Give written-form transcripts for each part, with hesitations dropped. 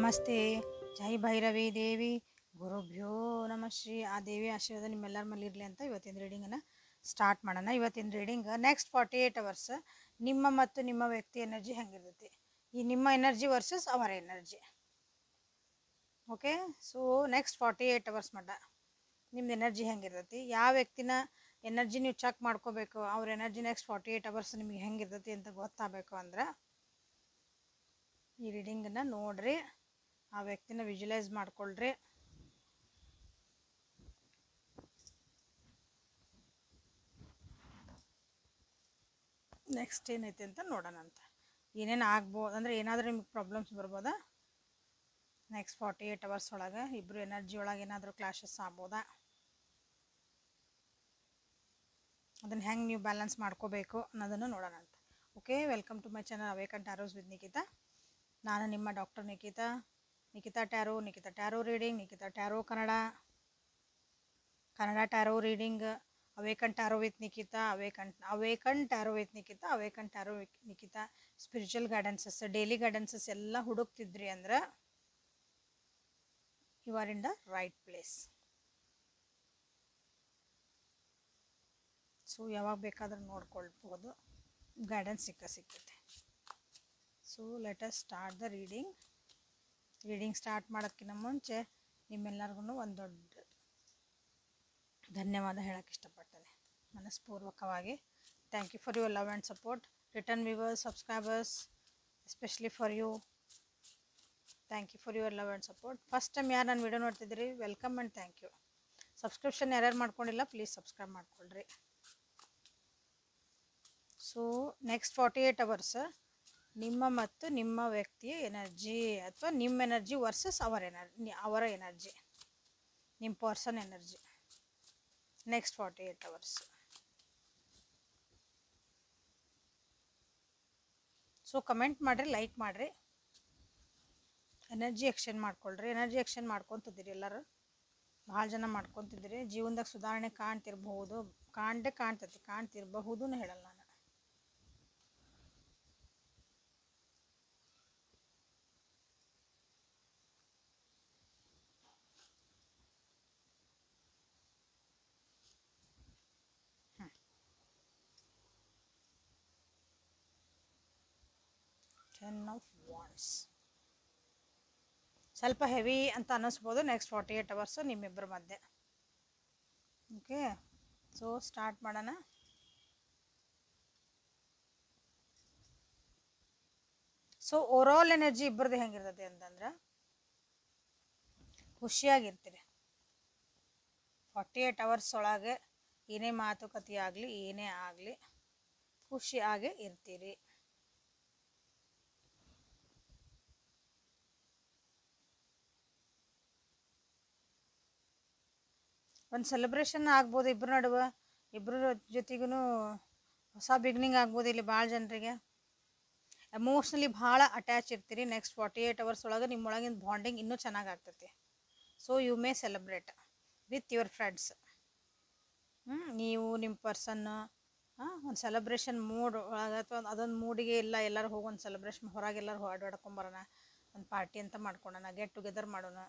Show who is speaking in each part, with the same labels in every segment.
Speaker 1: ನಮಸ್ತೆ. ಜೈ ಭೈರವಿ ದೇವಿ ಗುರುಭ್ಯೋ ನಮಃ ಶ್ರೀ. ಆ ದೇವಿ ಆಶೀರ್ವಾದ ನಿಮ್ಮೆಲ್ಲರ ಮೇಲೆ ಇರಲಿ ಅಂತ ಇವತ್ತಿನ ರೀಡಿಂಗನ್ನು ಸ್ಟಾರ್ಟ್ ಮಾಡೋಣ. ಇವತ್ತಿನ ರೀಡಿಂಗ್ ನೆಕ್ಸ್ಟ್ 48 ಅವರ್ಸ್ ನಿಮ್ಮ ಮತ್ತು ನಿಮ್ಮ ವ್ಯಕ್ತಿ ಎನರ್ಜಿ ಹೆಂಗಿರ್ತೈತಿ, ಈ ನಿಮ್ಮ ಎನರ್ಜಿ ವರ್ಸಸ್ ಅವರ energy. Okay, so next 48 hours ಮಟ್ಟ ನಿಮ್ದು ಎನರ್ಜಿ ಹೆಂಗಿರ್ತೈತಿ, ಯಾವ ವ್ಯಕ್ತಿನ ಎನರ್ಜಿ ನೀವು ಚೆಕ್ ಮಾಡ್ಕೋಬೇಕು, ಅವ್ರ ಎನರ್ಜಿ ನೆಕ್ಸ್ಟ್ 48 ಅವರ್ಸ್ ನಿಮಗೆ ಹೆಂಗಿರ್ತೈತಿ ಅಂತ ಗೊತ್ತಾಗಬೇಕು ಅಂದ್ರೆ ಈ ರೀಡಿಂಗನ್ನು ನೋಡ್ರಿ, ಆ ವ್ಯಕ್ತಿನ ವಿಜುವಲೈಸ್ ಮಾಡ್ಕೊಳ್ರಿ. ನೆಕ್ಸ್ಟ್ ಏನೈತೆ ಅಂತ ನೋಡೋಣ ಅಂತ. ಏನೇನು ಆಗ್ಬೋದು ಅಂದರೆ ಏನಾದರೂ ನಿಮ್ಗೆ ಪ್ರಾಬ್ಲಮ್ಸ್ ಬರ್ಬೋದಾ ನೆಕ್ಸ್ಟ್ 48 ಅವರ್ಸ್ ಒಳಗೆ, ಇಬ್ಬರು ಎನರ್ಜಿ ಒಳಗೆ ಏನಾದರೂ ಕ್ಲಾಶಸ್ ಆಗ್ಬೋದಾ, ಅದನ್ನು ಹೆಂಗೆ ನೀವು ಬ್ಯಾಲೆನ್ಸ್ ಮಾಡ್ಕೋಬೇಕು ಅನ್ನೋದನ್ನು ನೋಡೋಣ ಅಂತ. Okay, welcome to my channel awaken tarots with Nikhita. ನಾನು ನಿಮ್ಮ doctor Nikhita tarot reading, Nikhita tarot Kannada tarot reading, awaken tarot with Nikhita, awaken tarot with Nikhita, awaken tarot Nikhita. Spiritual guidances, daily guidances ಎಲ್ಲ ಹುಡುಕ್ತಿದ್ರಿ ಅಂದ್ರೆ you are in the right place. So ಯಾವಾಗ ಬೇಕಾದ್ರೂ ನೋಡ್ಕೊಳ್ಬೋದು, guidance ಸಿಗ್ತೈತೆ. So let us start the reading start ಮಾಡೋಕ್ಕಿಂತ ಮುಂಚೆ ನಿಮ್ಮೆಲ್ಲರಿಗೂ ಒಂದು ದೊಡ್ಡ ಧನ್ಯವಾದ ಹೇಳೋಕ್ಕೆ ಇಷ್ಟಪಡ್ತೇನೆ ಮನಸ್ಪೂರ್ವಕವಾಗಿ. Thank you for your love and support, return viewers, subscribers, especially for you. Thank you for your love and support. First time ಯಾರು ನಾನು ವಿಡಿಯೋ ನೋಡ್ತಿದ್ದೀರಿ, welcome and thank you. Subscription ಯಾರ್ಯಾರು ಮಾಡ್ಕೊಂಡಿಲ್ಲ ಪ್ಲೀಸ್ ಸಬ್ಸ್ಕ್ರೈಬ್ ಮಾಡ್ಕೊಳ್ರಿ. ಸೊ ನೆಕ್ಸ್ಟ್ 48 ಅವರ್ಸ್ ನಿಮ್ಮ ಮತ್ತು ನಿಮ್ಮ ವ್ಯಕ್ತಿಯ ಎನರ್ಜಿ ಅಥವಾ ನಿಮ್ಮ ಎನರ್ಜಿ ವರ್ಸಸ್ ಅವರ ಎನರ್ಜಿ, ನಿಮ್ಮ person energy next 48 hours. So comment ಮಾಡಿರಿ, ಲೈಕ್ ಮಾಡಿರಿ, ಎನರ್ಜಿ ಎಕ್ಸ್ಚೇಂಜ್ ಮಾಡ್ಕೊಳ್ರಿ. ಎನರ್ಜಿ ಎಕ್ಸ್ಚೇಂಜ್ ಮಾಡ್ಕೊತಿದ್ದೀರಿ, ಎಲ್ಲರೂ ಭಾಳ ಜನ ಮಾಡ್ಕೊತಿದ್ದೀರಿ. ಜೀವನದಾಗ ಸುಧಾರಣೆ ಕಾಣ್ತಿರಬಹುದು ಹೇಳಲ್ಲ ನಾನು. Ten of Wands ಸ್ವಲ್ಪ ಹೆವಿ ಅಂತ ಅನ್ನಿಸ್ಬೋದು ನೆಕ್ಸ್ಟ್ 48 ಅವರ್ಸ್ ನಿಮ್ಮಿಬ್ಬರ ಮಧ್ಯೆ. ಓಕೆ, ಸೊ ಸ್ಟಾರ್ಟ್ ಮಾಡೋಣ. ಸೊ ಓವರಾಲ್ ಎನರ್ಜಿ ಇಬ್ಬರದ್ದು ಹೆಂಗಿರ್ತದೆ ಅಂತಂದ್ರೆ ಖುಷಿಯಾಗಿರ್ತೀರಿ. 48 ಅವರ್ಸ್ ಒಳಗೆ ಏನೇ ಮಾತುಕತೆ ಆಗಲಿ ಏನೇ ಆಗಲಿ ಖುಷಿಯಾಗಿ ಇರ್ತೀರಿ. ಒಂದು ಸೆಲೆಬ್ರೇಷನ್ ಆಗ್ಬೋದು ಇಬ್ಬರ ನಡುವೆ, ಇಬ್ಬರ ಜೊತೆಗೂ ಹೊಸ ಬಿಗಿನಿಂಗ್ ಆಗ್ಬೋದು. ಇಲ್ಲಿ ಭಾಳ ಜನರಿಗೆ ಎಮೋಷ್ನಲಿ ಭಾಳ ಅಟ್ಯಾಚ್ ಇರ್ತೀರಿ. ನೆಕ್ಸ್ಟ್ 48 ಅವರ್ಸ್ ಒಳಗೆ ನಿಮ್ಮೊಳಗಿನ ಬಾಂಡಿಂಗ್ ಇನ್ನೂ ಚೆನ್ನಾಗಿ ಆಗ್ತೈತಿ. So you may celebrate with your friends. ನೀವು ನಿಮ್ಮ ಪರ್ಸನ್ನು ಒಂದು ಸೆಲೆಬ್ರೇಷನ್ ಮೂಡ್ ಒಳಗೆ ಅಥವಾ ಅದೊಂದು ಮೂಡಿಗೆ ಎಲ್ಲರೂ ಹೋಗಿ ಒಂದು ಸೆಲೆಬ್ರೇಷನ್ ಹೊರಗೆ ಎಲ್ಲರೂ ಹೊರಡ್ಕೊಂಬರೋಣ, ಒಂದು ಪಾರ್ಟಿ ಅಂತ ಮಾಡ್ಕೊಳೋಣ, ಗೆಟ್ ಟುಗೆದರ್ ಮಾಡೋಣ.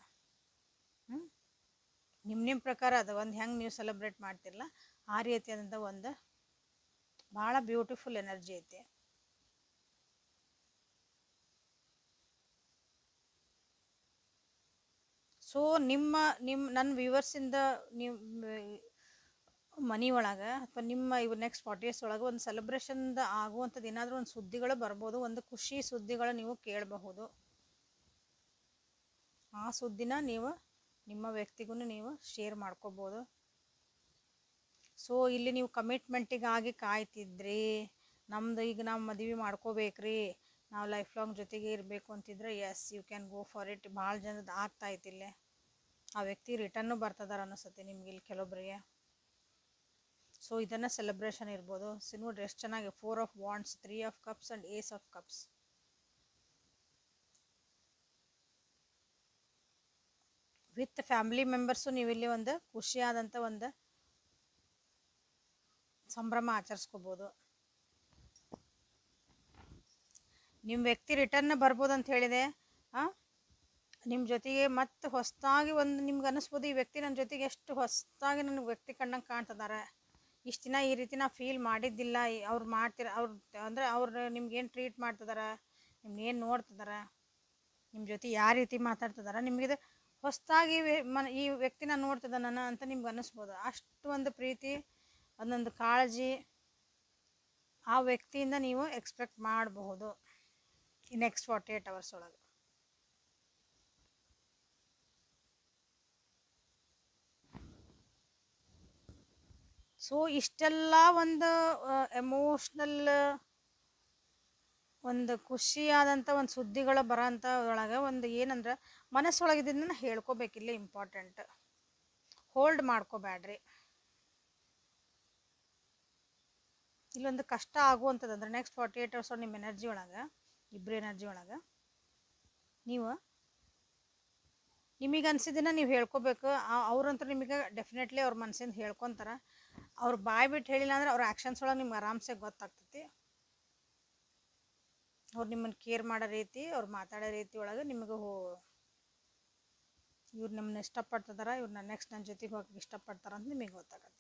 Speaker 1: ನಿಮ್ಮ ಪ್ರಕಾರ ಅದು ಒಂದು ಹೆಂಗೆ ನೀವು ಸೆಲೆಬ್ರೇಟ್ ಮಾಡ್ತಿರಲ್ಲ ಆ ರೀತಿಯಾದಂಥ ಒಂದು ಭಾಳ ಬ್ಯೂಟಿಫುಲ್ ಎನರ್ಜಿ ಐತಿ. ಸೊ ನನ್ನ ವ್ಯೂವರ್ಸಿಂದ ನೀವು ಮನಿ ಒಳಗೆ ಅಥವಾ ನಿಮ್ಮ ಇವು ನೆಕ್ಸ್ಟ್ 40 ಇಯರ್ಸ್ ಒಳಗೆ ಒಂದು ಸೆಲೆಬ್ರೇಷನ್ದ ಆಗುವಂಥದ್ದು ಏನಾದರೂ ಒಂದು ಸುದ್ದಿಗಳು ಬರ್ಬೋದು, ಒಂದು ಖುಷಿ ಸುದ್ದಿಗಳು ನೀವು ಕೇಳಬಹುದು. ಆ ಸುದ್ದಿನ ನೀವು ನಿಮ್ಮ ವ್ಯಕ್ತಿಗೂ ನೀವು ಶೇರ್ ಮಾಡ್ಕೋಬೋದು. ಸೊ ಇಲ್ಲಿ ನೀವು ಕಮಿಟ್ಮೆಂಟಿಗಾಗಿ ಕಾಯ್ತಿದ್ರಿ, ನಮ್ದು ಈಗ ನಾವು ಮದುವೆ ಮಾಡ್ಕೋಬೇಕ್ರಿ, ನಾವು ಲೈಫ್ ಲಾಂಗ್ ಜೊತೆಗೆ ಇರಬೇಕು ಅಂತಿದ್ರೆ yes you can go for it. ಭಾಳ ಜನದ ಆಗ್ತಾಯಿತ್ತು ಇಲ್ಲೇ. ಆ ವ್ಯಕ್ತಿ ರಿಟರ್ನು ಬರ್ತದಾರ ಅನ್ನಿಸುತ್ತೆ ನಿಮ್ಗೆ ಇಲ್ಲಿ ಕೆಲವೊಬ್ಬರಿಗೆ. ಸೊ ಇದನ್ನು ಸೆಲೆಬ್ರೇಷನ್ ಇರ್ಬೋದು. ಸೊ ನೋಡ್ರಿ ಎಷ್ಟು ಚೆನ್ನಾಗಿ 4 of Wands, 3 of Cups and Ace of Cups. With family members ನೀವಿಲ್ಲಿ ಒಂದು ಖುಷಿಯಾದಂಥ ಒಂದು ಸಂಭ್ರಮ ಆಚರಿಸ್ಕೋಬೋದು. ನಿಮ್ಮ ವ್ಯಕ್ತಿ ರಿಟರ್ನ್ ಬರ್ಬೋದು ಅಂತ ಹೇಳಿದೆ. ನಿಮ್ಮ ಜೊತೆಗೆ ಮತ್ತೆ ಹೊಸದಾಗಿ ಒಂದು ನಿಮ್ಗೆ ಅನ್ನಿಸ್ಬೋದು, ಈ ವ್ಯಕ್ತಿ ನನ್ನ ಜೊತೆಗೆ ಎಷ್ಟು ಹೊಸದಾಗಿ ನನಗೆ ವ್ಯಕ್ತಿ ಕಂಡಂಗೆ ಕಾಣ್ತಿದ್ದಾರೆ, ಇಷ್ಟು ದಿನ ಈ ರೀತಿ ನಾ ಫೀಲ್ ಮಾಡಿದ್ದಿಲ್ಲ, ಅವ್ರು ಮಾಡ್ತಿರ ಅವ್ರು ಅಂದರೆ ಅವ್ರು ನಿಮ್ಗೇನು ಟ್ರೀಟ್ ಮಾಡ್ತಿದಾರೆ, ನಿಮ್ಗೇನು ನೋಡ್ತಿದ್ದಾರೆ, ನಿಮ್ಮ ಜೊತೆ ಯಾವ ರೀತಿ ಮಾತಾಡ್ತಿದಾರೆ, ನಿಮಗಿದು ಹೊಸದಾಗಿ ಈ ವ್ಯಕ್ತಿನ ನೋಡ್ತಿದ್ದ ನಾನು ಅಂತ ನಿಮ್ಗೆ ಅನ್ನಿಸ್ಬೋದು. ಅಷ್ಟು ಒಂದು ಪ್ರೀತಿ, ಒಂದೊಂದು ಕಾಳಜಿ ಆ ವ್ಯಕ್ತಿಯಿಂದ ನೀವು ಎಕ್ಸ್ಪೆಕ್ಟ್ ಮಾಡಬಹುದು ಈ ನೆಕ್ಸ್ಟ್ 48 hours ಒಳಗೆ. ಸೊ ಇಷ್ಟೆಲ್ಲ ಒಂದು ಎಮೋಷ್ನಲ್ ಒಂದು ಖುಷಿಯಾದಂಥ ಒಂದು ಸುದ್ದಿಗಳು ಬರೋಂಥ ಒಳಗೆ ಒಂದು ಏನಂದ್ರೆ ಮನಸ್ಸೊಳಗಿದ್ದನ್ನು ಹೇಳ್ಕೊಬೇಕಿಲ್ಲ, ಇಂಪಾರ್ಟೆಂಟ್. ಹೋಲ್ಡ್ ಮಾಡ್ಕೋಬೇಡ್ರಿ. ಇಲ್ಲೊಂದು ಕಷ್ಟ ಆಗುವಂಥದ್ದು ನೆಕ್ಸ್ಟ್ 48 hours ನಿಮ್ಮ ಎನರ್ಜಿ ಒಳಗೆ, ಇಬ್ಬರು ಎನರ್ಜಿ ಒಳಗೆ ನೀವು ನಿಮಗೆ ಅನಿಸಿದ್ದನ್ನ ನೀವು ಹೇಳ್ಕೊಬೇಕು. ಅವ್ರಂತೂ ನಿಮಗೆ ಡೆಫಿನೆಟ್ಲಿ ಅವ್ರ ಮನಸ್ಸಿಂದ ಹೇಳ್ಕೊತಾರೆ. ಅವ್ರು ಬಾಯ್ ಬಿಟ್ಟು ಹೇಳಿಲ್ಲ ಅಂದ್ರೆ ಅವ್ರ ಆ್ಯಕ್ಷನ್ಸ್ ಒಳಗೆ ನಿಮ್ಗೆ ಆರಾಮ್ಸೆ ಗೊತ್ತಾಗ್ತೈತಿ. ಅವ್ರು ನಿಮ್ಮನ್ನು ಕೇರ್ ಮಾಡೋ ರೀತಿ, ಅವ್ರು ಮಾತಾಡೋ ರೀತಿ ಒಳಗೆ ನಿಮಗೆ ಇವ್ರು ನಮ್ಮನ್ನ ಇಷ್ಟಪಡ್ತಿದಾರ, ಇವ್ರು ನೆಕ್ಸ್ಟ್ ನನ್ನ ಜೊತೆಗೆ ಹೋಗಕ್ಕೆ ಇಷ್ಟಪಡ್ತಾರ ಅಂತ ನಿಮಗೆ ಗೊತ್ತಾಗತ್ತೆ.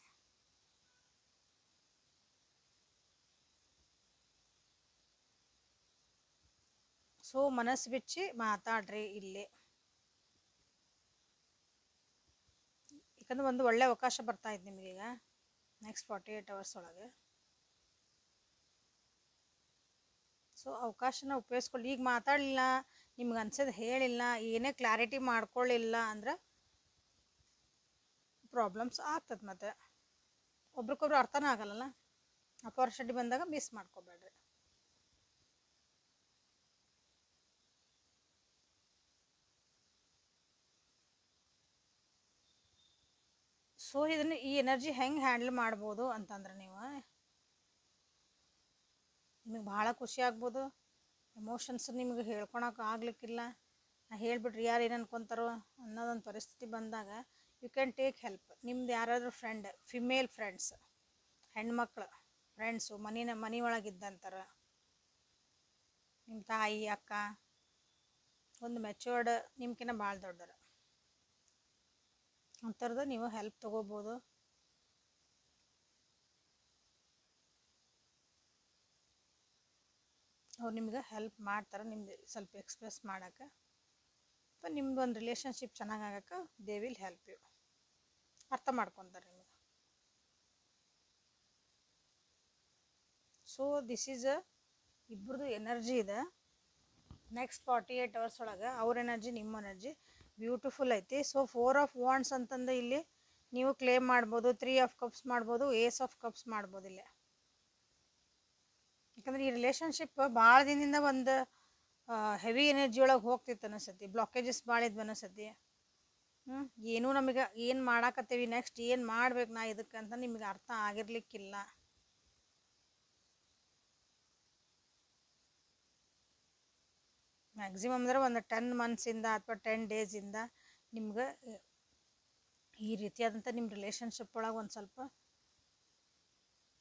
Speaker 1: ಸೊ ಮನಸ್ಸು ಬಿಚ್ಚಿ ಮಾತಾಡ್ರಿ ಇಲ್ಲಿ, ಯಾಕಂದ್ರೆ ಒಂದು ಒಳ್ಳೆ ಅವಕಾಶ ಬರ್ತಾ ಇದೆ ನಿಮಗೀಗ ನೆಕ್ಸ್ಟ್ 48 hours ಒಳಗೆ. ಸೊ ಅವಕಾಶನ ಉಪಯೋಗಿಸ್ಕೊಳ್ಳಿ. ಈಗ ಮಾತಾಡಲಿಲ್ಲ, ನಿಮ್ಗೆ ಅನ್ಸೋದು ಹೇಳಿಲ್ಲ, ಏನೇ ಕ್ಲಾರಿಟಿ ಮಾಡ್ಕೊಳ್ಳಿಲ್ಲ ಅಂದ್ರೆ ಪ್ರಾಬ್ಲಮ್ಸ್ ಆಗ್ತದೆ. ಮತ್ತು ಒಬ್ರಿಗೊಬ್ರು ಅರ್ಥನೇ ಆಗಲ್ಲಲ್ಲ. ಅಪಾರ್ಚುನಿಟಿ ಬಂದಾಗ ಮಿಸ್ ಮಾಡ್ಕೋಬೇಡ್ರಿ. ಸೊ ಇದನ್ನು ಈ ಎನರ್ಜಿ ಹೆಂಗೆ ಹ್ಯಾಂಡಲ್ ಮಾಡ್ಬೋದು ಅಂತಂದ್ರೆ ನಿಮಗೆ ಭಾಳ ಖುಷಿ ಆಗ್ಬೋದು. ಎಮೋಷನ್ಸ್ ನಿಮಗೆ ಹೇಳ್ಕೊಳಕ್ಕೆ ಆಗ್ಲಿಕ್ಕಿಲ್ಲ, ನಾ ಹೇಳಿಬಿಟ್ರಿ ಯಾರು ಏನು ಅನ್ಕೊತಾರೋ ಅನ್ನೋದೊಂದು ಪರಿಸ್ಥಿತಿ ಬಂದಾಗ ಯು ಕ್ಯಾನ್ ಟೇಕ್ ಹೆಲ್ಪ್. ನಿಮ್ದು ಯಾರಾದರೂ ಫ್ರೆಂಡ್, ಫಿಮೇಲ್ ಫ್ರೆಂಡ್ಸ್, ಹೆಣ್ಮಕ್ಳು ಫ್ರೆಂಡ್ಸು, ಮನೆ ಒಳಗಿದ್ದಂತಾರ, ನಿಮ್ಮ ತಾಯಿ, ಅಕ್ಕ, ಒಂದು ಮೆಚ್ಯೂರ್ಡ್ ನಿಮ್ಕಿನ್ನ ಭಾಳ ದೊಡ್ಡರು ಅಂಥವ್ರದ್ದು ನೀವು ಹೆಲ್ಪ್ ತೊಗೋಬೋದು. ಅವ್ರು ನಿಮ್ಗೆ ಹೆಲ್ಪ್ ಮಾಡ್ತಾರೆ, ನಿಮ್ದು ಸ್ವಲ್ಪ ಎಕ್ಸ್ಪ್ರೆಸ್ ಮಾಡೋಕ್ಕೆ, ಅಥವಾ ನಿಮ್ದು ಒಂದು ರಿಲೇಷನ್ಶಿಪ್ ಚೆನ್ನಾಗಿ ಆಗೋಕ್ಕೆ ದೇ ವಿಲ್ ಹೆಲ್ಪ್ ಯು. ಅರ್ಥ ಮಾಡ್ಕೊತಾರೆ ನಿಮಗೆ. ಸೊ ದಿಸ್ ಈಸ್ ಇಬ್ಬರದು ಎನರ್ಜಿ ಇದೆ ನೆಕ್ಸ್ಟ್ 48 hours ಒಳಗೆ. ಅವ್ರ ಎನರ್ಜಿ ನಿಮ್ಮ ಎನರ್ಜಿ ಬ್ಯೂಟಿಫುಲ್ ಐತಿ. ಸೊ 4 of Wands ಅಂತಂದು ಇಲ್ಲಿ ನೀವು ಕ್ಲೇಮ್ ಮಾಡ್ಬೋದು, 3 of Cups ಮಾಡ್ಬೋದು, Ace of Cups ಮಾಡ್ಬೋದು ಇಲ್ಲೇ. ಯಾಕಂದ್ರೆ ಈ ರಿಲೇಷನ್ಶಿಪ್ ಭಾಳ ದಿನದಿಂದ ಒಂದು ಹೆವಿ ಎನರ್ಜಿ ಒಳಗೆ ಹೋಗ್ತಿತ್ತು ಅನಿಸತಿ, ಬ್ಲಾಕೇಜಸ್ ಭಾಳ ಇದ್ವು ಅನಿಸತಿ. ಏನೂ ನಮಗೆ ಏನು ಮಾಡಾಕತ್ತೀವಿ, ನೆಕ್ಸ್ಟ್ ಏನು ಮಾಡ್ಬೇಕು ನಾ ಇದಕ್ಕೆ ಅಂತ ನಿಮಗೆ ಅರ್ಥ ಆಗಿರ್ಲಿಕ್ಕಿಲ್ಲ. ಮ್ಯಾಕ್ಸಿಮಮ್ ಅಂದ್ರೆ ಒಂದು 10 months ಅಥವಾ 10 days ನಿಮ್ಗೆ ಈ ರೀತಿಯಾದಂಥ ನಿಮ್ಮ ರಿಲೇಷನ್ಶಿಪ್ ಒಳಗೆ ಒಂದು ಸ್ವಲ್ಪ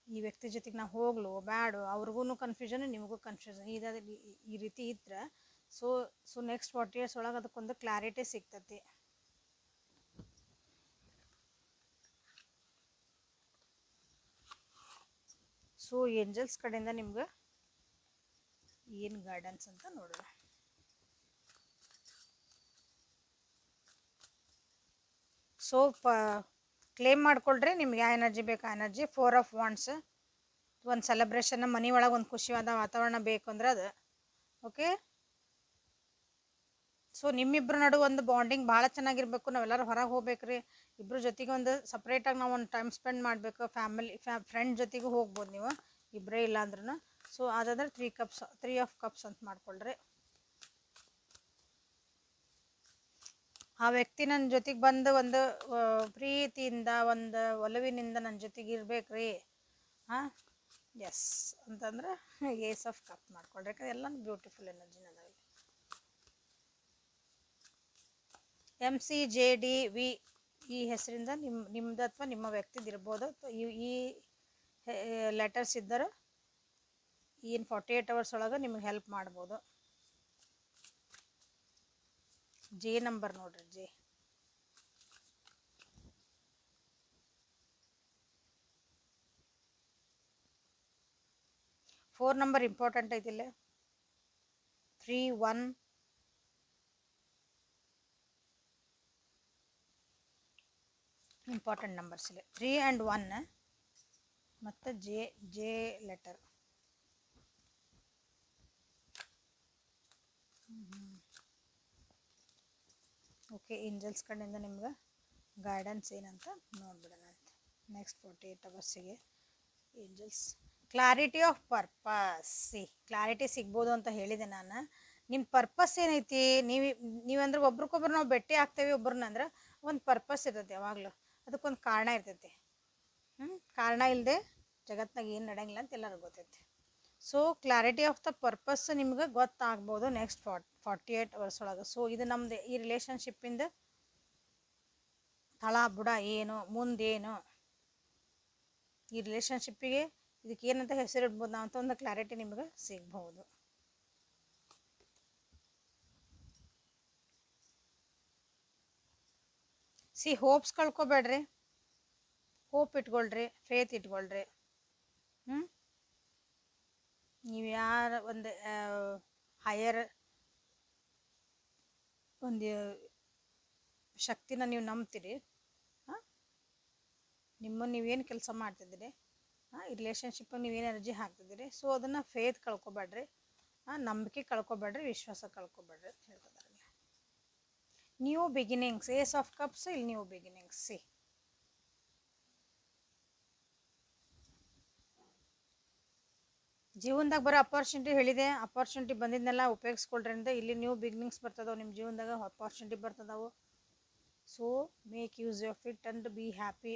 Speaker 1: ಈ ವ್ಯಕ್ತಿ ಜೊತೆಗೆ ನಾವು ಹೋಗ್ಲು ಬ್ಯಾಡು, ಅವ್ರಿಗೂ ಕನ್ಫ್ಯೂಷನ್, ನಿಮಗೂ ಕನ್ಫ್ಯೂಷನ್, ಈ ರೀತಿ ಇದ್ರೆ ಸೊ ನೆಕ್ಸ್ಟ್ 40 years ಒಳಗೆ ಅದಕ್ಕೊಂದು ಕ್ಲಾರಿಟಿ ಸಿಗ್ತತಿ. ಸೊ ಏಂಜಲ್ಸ್ ಕಡೆಯಿಂದ ನಿಮ್ಗೆ ಏನು ಗೈಡೆನ್ಸ್ ಅಂತ ನೋಡೋಣ. ಸೊ ಕ್ಲೇಮ್ ಮಾಡ್ಕೊಳ್ರಿ, ನಿಮ್ಗೆ ಯಾವ ಎನರ್ಜಿ ಬೇಕು ಆ ಎನರ್ಜಿ. 4 of Wands ಒಂದು ಸೆಲೆಬ್ರೇಷನ್, ಮನೆ ಒಳಗೆ ಒಂದು ಖುಷಿಯಾದ ವಾತಾವರಣ ಬೇಕು ಅಂದ್ರೆ ಅದು ಓಕೆ. ಸೊ ನಿಮ್ಮಿಬ್ಬರ ನಡು ಒಂದು ಬಾಂಡಿಂಗ್ ಭಾಳ ಚೆನ್ನಾಗಿರ್ಬೇಕು. ನಾವೆಲ್ಲರೂ ಹೊರಗೆ ಹೋಗ್ಬೇಕ್ರಿ, ಇಬ್ಬರ ಜೊತೆಗೆ ಒಂದು ಸಪ್ರೇಟಾಗಿ ನಾವು ಒಂದು ಟೈಮ್ ಸ್ಪೆಂಡ್ ಮಾಡಬೇಕು. ಫ್ರೆಂಡ್ ಜೊತೆಗೂ ಹೋಗ್ಬೋದು ನೀವು, ಇಬ್ಬರೇ ಇಲ್ಲ ಅಂದ್ರೂ. ಸೊ ಅದಾದ್ರೆ 3 of Cups ಅಂತ ಮಾಡ್ಕೊಳ್ರಿ. ಆ ವ್ಯಕ್ತಿ ನನ್ನ ಜೊತೆಗೆ ಬಂದು ಒಂದು ಪ್ರೀತಿಯಿಂದ, ಒಂದು ಒಲವಿನಿಂದ ನನ್ನ ಜೊತೆಗೆ ಇರ್ಬೇಕ್ರಿ. ಎಸ್ ಅಂತಂದ್ರೆ Ace of Cups ಮಾಡ್ಕೊಳ್ರಿ. ಯಾಕಂದ್ರೆ ಎಲ್ಲ ಬ್ಯೂಟಿಫುಲ್ ಎನರ್ಜಿನ ಅದಾವೆ. MCJDV ಈ ಹೆಸರಿಂದ ನಿಮ್ದು ಅಥವಾ ನಿಮ್ಮ ವ್ಯಕ್ತಿದು ಇರ್ಬೋದು. ಈ ಲೆಟರ್ಸ್ ಇದ್ದರೆ ಏನು 48 hours ಒಳಗೆ ನಿಮಗೆ ಹೆಲ್ಪ್ ಮಾಡ್ಬೋದು. ಜೆ ನಂಬರ್ ನೋಡ್ರಿ, ಜೆ. 4 ನಂಬರ್ ಇಂಪಾರ್ಟೆಂಟ್ ಐತಿಲ್ಲ. 3 1 ಇಂಪಾರ್ಟೆಂಟ್ ನಂಬರ್ಸ್ ಇಲ್ಲ. 3 ಆ್ಯಂಡ್ 1 ಮತ್ತು ಜೆ ಲೆಟರ್. ಓಕೆ, ಏಂಜಲ್ಸ್ ಕಡೆಯಿಂದ ನಿಮ್ಗೆ ಗೈಡೆನ್ಸ್ ಏನಂತ ನೋಡ್ಬಿಡೋಣ ಅಂತ. ನೆಕ್ಸ್ಟ್ 48 ಅವರ್ಸಿಗೆ angels clarity of purpose. Clarity ಸಿಗ್ಬೋದು ಅಂತ ಹೇಳಿದೆ ನಾನು. ನಿಮ್ಮ ಪರ್ಪಸ್ ಏನೈತಿ, ನೀವಂದ್ರೆ ಒಬ್ರಿಗೊಬ್ರು ನಾವು ಭೇಟಿ ಆಗ್ತೇವೆ ಒಬ್ರನ್ನ ಅಂದ್ರೆ ಒಂದು ಪರ್ಪಸ್ ಇರ್ತೈತಿ, ಯಾವಾಗಲೂ ಅದಕ್ಕೊಂದು ಕಾರಣ ಇರ್ತೈತಿ. ಕಾರಣ ಇಲ್ಲದೆ ಜಗತ್ನಾಗ ಏನು ನಡೆಯಂಗಿಲ್ಲ ಅಂತ ಎಲ್ಲರಿಗೂ ಗೊತ್ತೈತಿ. So clarity of the purpose ನಿಮ್ಗೆ ಗೊತ್ತಾಗ್ಬೋದು ನೆಕ್ಸ್ಟ್ 48 ಅವರ್ಸ್ ಒಳಗೆ. ಸೊ ಇದು ನಮ್ಮದು ಈ ರಿಲೇಷನ್ಶಿಪ್ಪಿಂದ ತಳ ಬುಡ ಏನು, ಮುಂದೇನು, ಈ ರಿಲೇಷನ್ಶಿಪ್ಪಿಗೆ ಇದಕ್ಕೆ ಏನಂತ ಹೆಸರಿಡ್ಬೋದು ನಾವು ಅಂತ ಒಂದು ಕ್ಲಾರಿಟಿ ನಿಮ್ಗೆ ಸಿಗ್ಬೋದು. ಹೋಪ್ಸ್ ಕಳ್ಕೊಬೇಡ್ರಿ, ಹೋಪ್ ಇಟ್ಕೊಳ್ರಿ, ಫೇತ್ ಇಟ್ಕೊಳ್ರಿ. ನೀವು ಯಾರ ಒಂದು ಹೈಯರ್ ಒಂದು ಶಕ್ತಿನ ನೀವು ನಂಬ್ತೀರಿ, ನೀವೇನು ಕೆಲಸ ಮಾಡ್ತಿದ್ದೀರಿ, ಈ ರಿಲೇಷನ್ಶಿಪ್ಪಿಗೆ ನೀವೇನು ಎನರ್ಜಿ ಹಾಕ್ತಿದ್ದೀರಿ, ಸೊ ಅದನ್ನು ಫೇತ್ ಕಳ್ಕೊಬೇಡ್ರಿ, ನಂಬಿಕೆ ಕಳ್ಕೊಬೇಡ್ರಿ, ವಿಶ್ವಾಸ ಕಳ್ಕೊಬೇಡ್ರಿ ಅಂತ ಹೇಳ್ತಿದ್ದಾರೆ. New beginnings, ace of cups, ಇಲ್ಲಿ ನ್ಯೂ ಬಿಗಿನಿಂಗ್ಸ್. ಜೀವನದಾಗ ಬರೋ ಅಪಾರ್ಚುನಿಟಿ ಹೇಳಿದೆ, ಅಪಾರ್ಚುನಿಟಿ ಬಂದಿದ್ದನ್ನೆಲ್ಲ ಉಪಯೋಗಿಸ್ಕೊಳ್ರಿ ಅಂತ. ಇಲ್ಲಿ ನ್ಯೂ ಬಿಗಿನಿಂಗ್ಸ್ ಬರ್ತದವು ನಿಮ್ಮ ಜೀವನದಾಗ, ಅಪಾರ್ಚುನಿಟಿ ಬರ್ತದವು. So make use of it and be happy.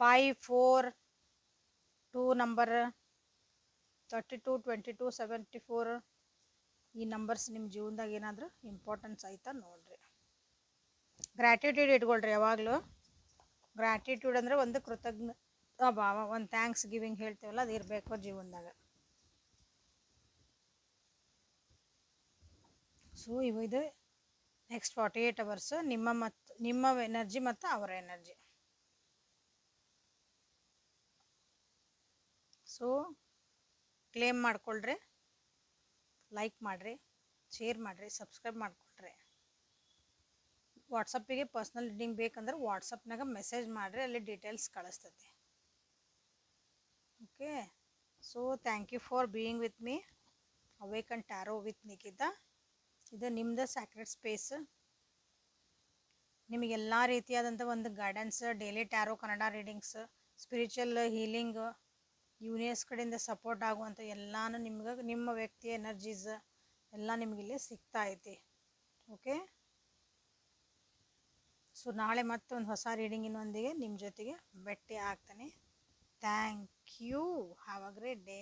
Speaker 1: 5 4 2 number 32 22 74 ಈ ನಂಬರ್ಸ್ ನಿಮ್ಮ ಜೀವನದಾಗ ಏನಾದರೂ ಇಂಪಾರ್ಟೆನ್ಸ್ ಆಯ್ತಾ ನೋಡ್ರಿ. ಗ್ರ್ಯಾಟಿಟ್ಯೂಡ್ ಇಟ್ಕೊಳ್ರಿ ಯಾವಾಗಲೂ. ಗ್ರ್ಯಾಟಿಟ್ಯೂಡ್ ಅಂದರೆ ಒಂದು ಕೃತಜ್ಞತಾ ಭಾವ, ಒಂದು ಥ್ಯಾಂಕ್ಸ್ ಗಿವಿಂಗ್ ಹೇಳ್ತೀವಲ್ಲ, ಅದು ಇರಬೇಕು ಜೀವನದಾಗ. ಸೊ ಇದು ನೆಕ್ಸ್ಟ್ 48 ಅವರ್ಸ್ ನಿಮ್ಮ ಎನರ್ಜಿ ಮತ್ತು ಅವರ ಎನರ್ಜಿ. ಸೊ ಕ್ಲೇಮ್ ಮಾಡ್ಕೊಳ್ರಿ, ಲೈಕ್ ಮಾಡಿರಿ, ಶೇರ್ ಮಾಡಿರಿ, ಸಬ್ಸ್ಕ್ರೈಬ್ ಮಾಡ್ಕೊಳ್ರಿ. ವಾಟ್ಸಪ್ಪಿಗೆ ಪರ್ಸ್ನಲ್ ರೀಡಿಂಗ್ ಬೇಕಂದ್ರೆ ವಾಟ್ಸಪ್ನಾಗ ಮೆಸೇಜ್ ಮಾಡಿರಿ, ಅಲ್ಲಿ ಡೀಟೇಲ್ಸ್ ಕಳಿಸ್ತೈತಿ. Okay, so thank you for being with me. Awaken tarot with Nikhita. ಇದು ನಿಮ್ಮದು ಸ್ಯಾಕ್ರೆಡ್ ಸ್ಪೇಸ್. ನಿಮಗೆಲ್ಲ ರೀತಿಯಾದಂಥ ಒಂದು guidance, daily tarot Kannada readings, spiritual healing, universe ಕಡೆಯಿಂದ ಸಪೋರ್ಟ್ ಆಗುವಂಥ ಎಲ್ಲನೂ ನಿಮ್ಗೆ, ನಿಮ್ಮ ವ್ಯಕ್ತಿಯ ಎನರ್ಜೀಸ್ ಎಲ್ಲ ನಿಮಗಿಲ್ಲಿ ಸಿಗ್ತಾ ಐತಿ. ಓಕೆ, ಸೊ ನಾಳೆ ಮತ್ತೆ ಒಂದು ಹೊಸ ರೀಡಿಂಗಿನೊಂದಿಗೆ ನಿಮ್ಮ ಜೊತೆಗೆ ಭೇಟಿ ಆಗ್ತಾನೆ. Thank you. Have a great day.